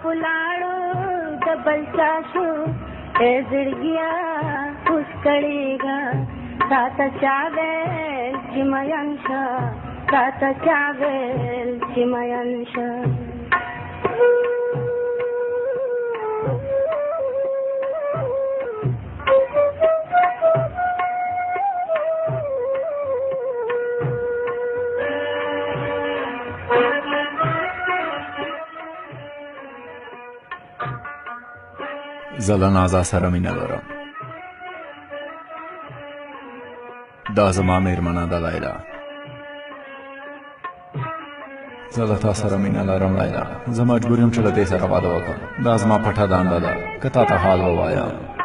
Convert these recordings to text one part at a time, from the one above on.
خلاړو د بل چا شو ای زړګیا اوس کړېږه راته چا ویل چې مین شه راته چا ویل چې مین شه زه له نازا سره مینه لرم دا زما مېرمنه ده لیلا زه له تا سره مینه لرم لیلا زه مجبور یم چې له دې سره واده وکړم دا زما پټه دنده ده که تا ته حال ووایم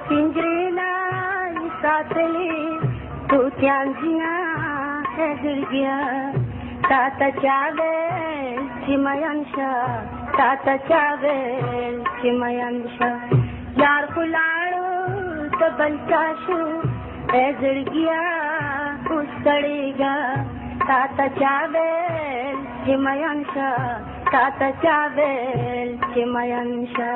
पिंजरे लाई सातले तू त्यांजिया है गिरगिया ताता चावेल चिमयंशा ताता चावेल चिमयंशा यार खुलाड़ो तो बलचाशु है गिरगिया उस कड़ेगा ताता चावेल चिमयंशा ताता चावेल चिमयंशा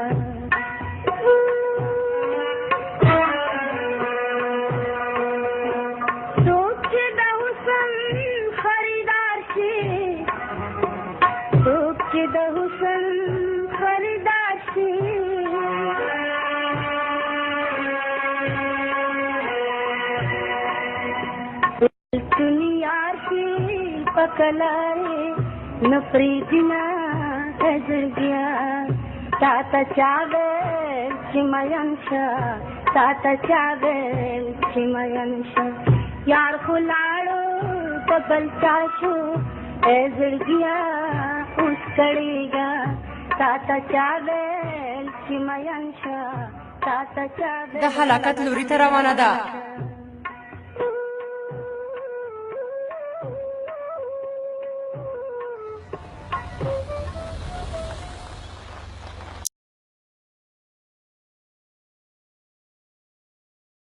पकलाए नफरीदिना हजर गया ताता चावेल चिमयंशा ताता चावेल चिमयंशा यार खुलाड़ो तो बलचाशो हजर गया उस कड़ेगा ताता चावेल चिमयंशा ताता चावेल د هلاکت لوري ته روانه ده